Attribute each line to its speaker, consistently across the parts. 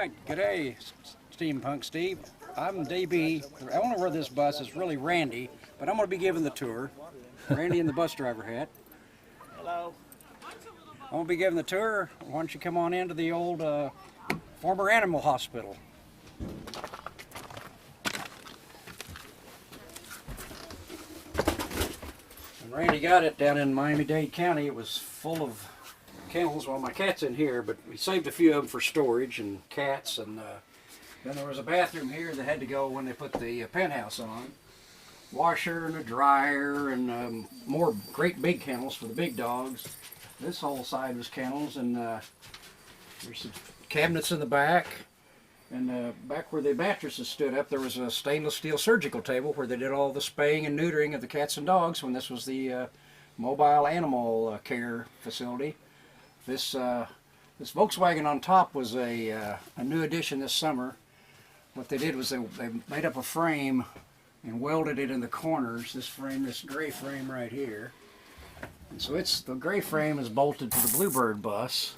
Speaker 1: right, g'day, Steampunk Steve. I'm DB. The owner of this bus is really Randy, but I'm going to be giving the tour. Randy in the bus driver hat.
Speaker 2: Hello.
Speaker 1: I'm going to be giving the tour. Why don't you come on into the old former animal hospital. When Randy got it down in Miami-Dade County, it was full of kennels. Well, my cat's in here, but we saved a few of them for storage and cats. And then there was a bathroom here that had to go when they put the penthouse on. Washer and a dryer and more great big kennels for the big dogs. This whole side was kennels, and there's some cabinets in the back. And back where the mattresses stood up, there was a stainless steel surgical table where they did all the spaying and neutering of the cats and dogs when this was the mobile animal care facility. This Volkswagen on top was a new addition this summer. What they did was they made up a frame and welded it in the corners. This frame, this gray frame right here. And so the gray frame is bolted to the Bluebird bus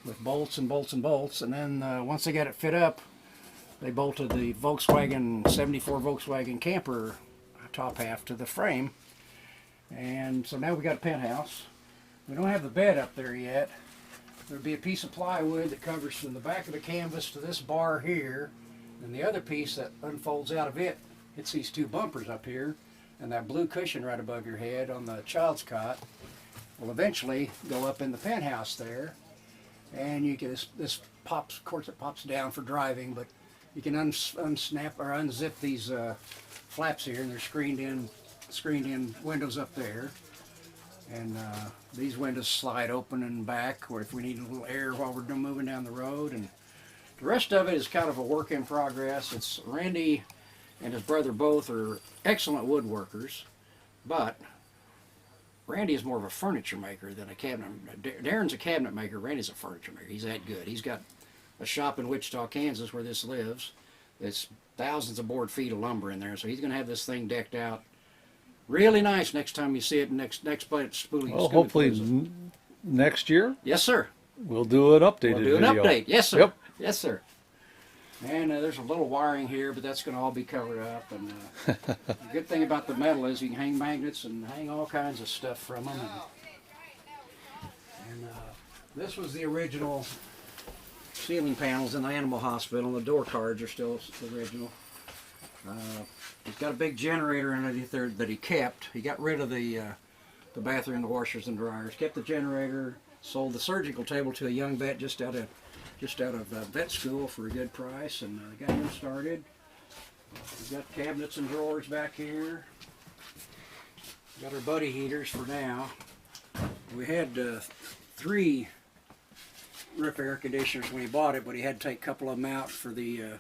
Speaker 1: with bolts and bolts and bolts. And then once they got it fit up, they bolted the Volkswagen 74 Volkswagen camper top half to the frame. And so now we got a penthouse. We don't have the bed up there yet. There'd be a piece of plywood that covers from the back of the canvas to this bar here, and the other piece that unfolds out of it hits these two bumpers up here, and that blue cushion right above your head on the child's cot will eventually go up in the penthouse there. And you can this pops, of course, it pops down for driving, but you can unsnap or unzip these flaps here, and they're screened in windows up there. And these windows slide open and back, or if we need a little air while we're moving down the road. And the rest of it is kind of a work in progress. It's Randy and his brother both are excellent woodworkers, but Randy is more of a furniture maker than a cabinet. Darren's a cabinet maker. Randy's a furniture maker. He's that good. He's got a shop in Wichita, Kansas, where this lives. It's thousands of board feet of lumber in there, so he's going to have this thing decked out really nice next time you see it next Skoolies.
Speaker 3: Well, hopefully next year.
Speaker 1: Yes, sir.
Speaker 3: We'll do an updated video.
Speaker 1: We'll do an update. Yes, sir.
Speaker 3: Yep.
Speaker 1: Yes, sir. And there's a little wiring here, but that's going to all be covered up. And the good thing about the metal is you can hang magnets and hang all kinds of stuff from them. And this was the original ceiling panels in the animal hospital. The door cards are still the original. He's got a big generator underneath there that he kept. He got rid of the bathroom, the washers and dryers. Kept the generator. Sold the surgical table to a young vet just out of vet school for a good price, and got him started. We've got cabinets and drawers back here. Got our buddy heaters for now. We had 3 roof air conditioners when he bought it, but he had to take a couple of them out for the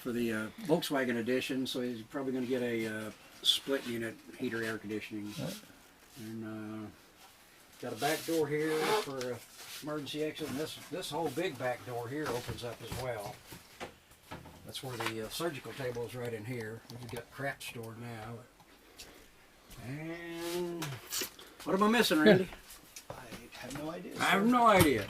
Speaker 1: Volkswagen edition, so he's probably going to get a split unit heater air conditioning. And got a back door here for emergency exit, and this whole big back door here opens up as well. That's where the surgical table is, right in here. We've got crap stored now. And what am I missing, Randy?
Speaker 2: I have no idea.
Speaker 1: I have no idea.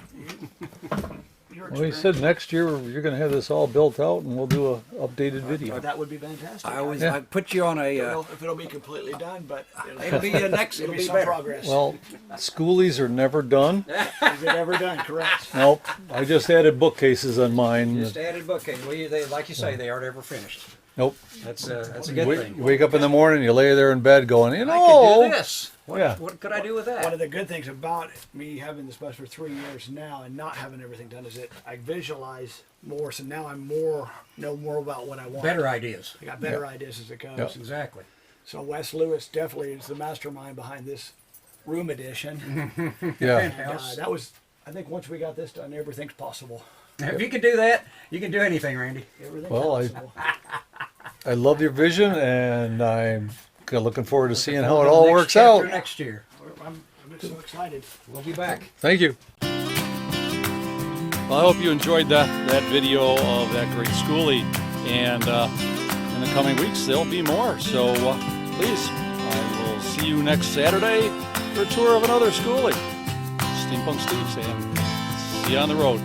Speaker 3: Well, he said next year you're going to have this all built out, and we'll do a updated video.
Speaker 2: That would be fantastic.
Speaker 1: I put you on a.
Speaker 2: I don't know if it'll be completely done, but
Speaker 1: it'll be a next.
Speaker 2: it'll
Speaker 1: It'll be
Speaker 2: some
Speaker 1: better.
Speaker 2: progress.
Speaker 3: Well, Skoolies are never done.
Speaker 2: Is it ever done? Correct.
Speaker 3: Nope. I just added bookcases on mine.
Speaker 1: Just added bookcase. Well, they, like you say, they aren't ever finished.
Speaker 3: Nope.
Speaker 1: That's a good thing.
Speaker 3: You wake up in the morning, you lay there in bed going,
Speaker 1: I could do this. What could I do with that?
Speaker 2: One of the good things about me having this bus for 3 years now and not having everything done is that I visualize more, so now I'm know more about what I want.
Speaker 1: Better ideas.
Speaker 2: I got better ideas as it goes.
Speaker 3: Yep.
Speaker 1: Exactly.
Speaker 2: So Wes Lewis definitely is the mastermind behind this room edition.
Speaker 3: yeah.
Speaker 2: That was, I think once we got this done, everything's possible.
Speaker 1: If you can do that, you can do anything, Randy.
Speaker 2: Everything's
Speaker 3: Well,
Speaker 2: possible.
Speaker 3: I love your vision, and I'm looking forward to seeing how it all works out.
Speaker 1: Next year.
Speaker 2: I'm so excited.
Speaker 1: We'll be back.
Speaker 3: Thank you. Well, I hope you enjoyed that video of that great schoolie, and in the coming weeks there'll be more. So please, I will see you next Saturday for a tour of another schoolie. Steampunk Steve saying, see you on the road.